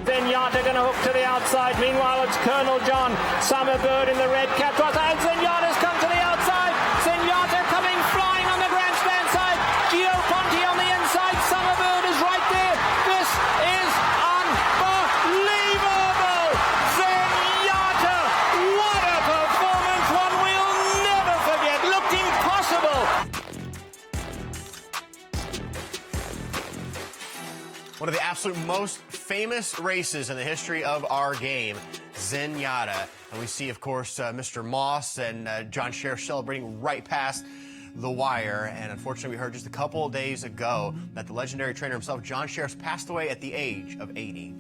Zenyatta going to hook to the outside. Meanwhile, it's Colonel John Summerbird in the red cap. And Zenyatta's come to the outside. Zenyatta coming flying on the grandstand side. Gio Ponti on the inside. Summerbird is right there. This is unbelievable. Zenyatta, what a performance. One we'll never forget. Looked impossible. One of the absolute most famous races in the history of our game, Zenyatta. And we see, of course, Mr. Moss and John Shirreffs celebrating right past the wire. And unfortunately, we heard just a couple of days ago that the legendary trainer himself, John Shirreffs, passed away at the age of 80.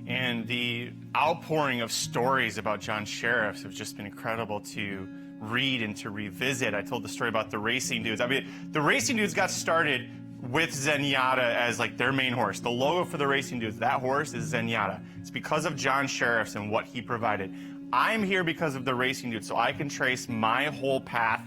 And the outpouring of stories about John Shirreffs have just been incredible to read and to revisit. I told the story about the racing dudes. I mean, the racing dudes got started with Zenyatta as like their main horse. The logo for the racing dudes, that horse is Zenyatta. It's because of John Shirreffs and what he provided. I'm here because of the racing dudes, so I can trace my whole path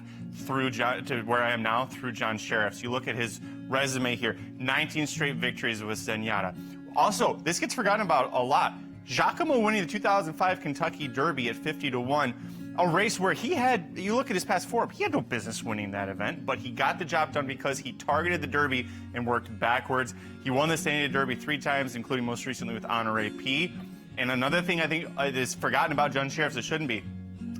through to where I am now through John Shirreffs. You look at his resume here, 19 straight victories with Zenyatta. Also, this gets forgotten about a lot. Giacomo winning the 2005 Kentucky Derby at 50-1. A race where he had, you look at his past form, he had no business winning that event, but he got the job done because he targeted the Derby and worked backwards. He won the San Diego Derby 3 times, including most recently with Honore P. And another thing I think is forgotten about John Shirreffs, it shouldn't be,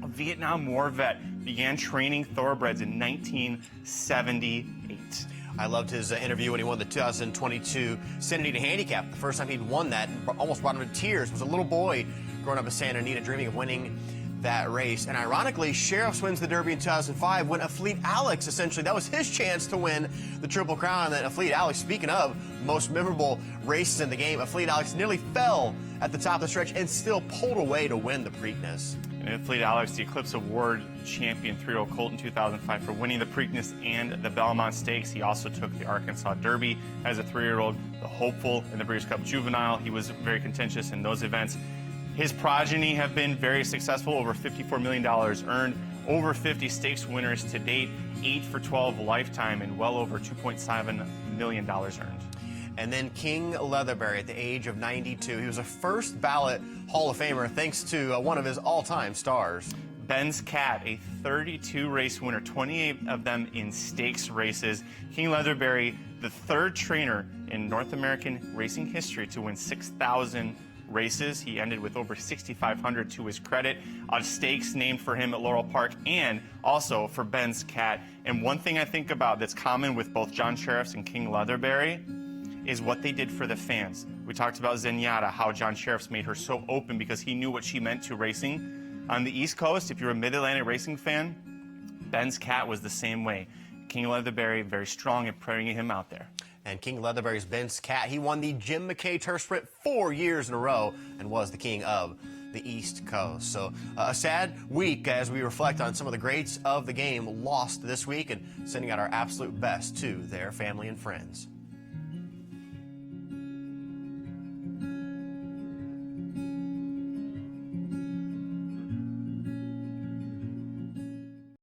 a Vietnam War vet, began training thoroughbreds in 1978. I loved his interview when he won the 2022 Santa Anita Handicap. The first time he'd won that, almost brought him to tears, was a little boy growing up in Santa Anita dreaming of winning that race. And ironically, Shirreffs wins the Derby in 2005 when Afleet Alex, essentially, that was his chance to win the Triple Crown. And then Afleet Alex, speaking of most memorable races in the game, Afleet Alex nearly fell at the top of the stretch and still pulled away to win the Preakness. And Afleet Alex, the Eclipse Award champion 3-year-old colt in 2005 for winning the Preakness and the Belmont Stakes. He also took the Arkansas Derby as a 3-year-old, the Hopeful in the Breeders' Cup Juvenile. He was very contentious in those events. His progeny have been very successful, over $54 million earned, over 50 stakes winners to date, 8 for 12 lifetime, and well over $2.7 million earned. And then King Leatherbury at the age of 92. He was a first ballot Hall of Famer thanks to one of his all-time stars. Ben's Cat, a 32 race winner, 28 of them in stakes races. King Leatherbury, the 3rd trainer in North American racing history to win 6,000 races. He ended with over 6,500 to his credit on stakes named for him at Laurel Park and also for Ben's Cat. And one thing I think about that's common with both John Shirreffs and King Leatherbury is what they did for the fans. We talked about Zenyatta, how John Shirreffs made her so open because he knew what she meant to racing. On the East Coast, if you're a Mid-Atlantic racing fan, Ben's Cat was the same way. King Leatherbury, very strong in bringing him out there. And King Leatherbury's Ben's Cat, he won the Jim McKay Turf Sprint 4 years in a row and was the king of the East Coast. So a sad week as we reflect on some of the greats of the game lost this week and sending out our absolute best to their family and friends.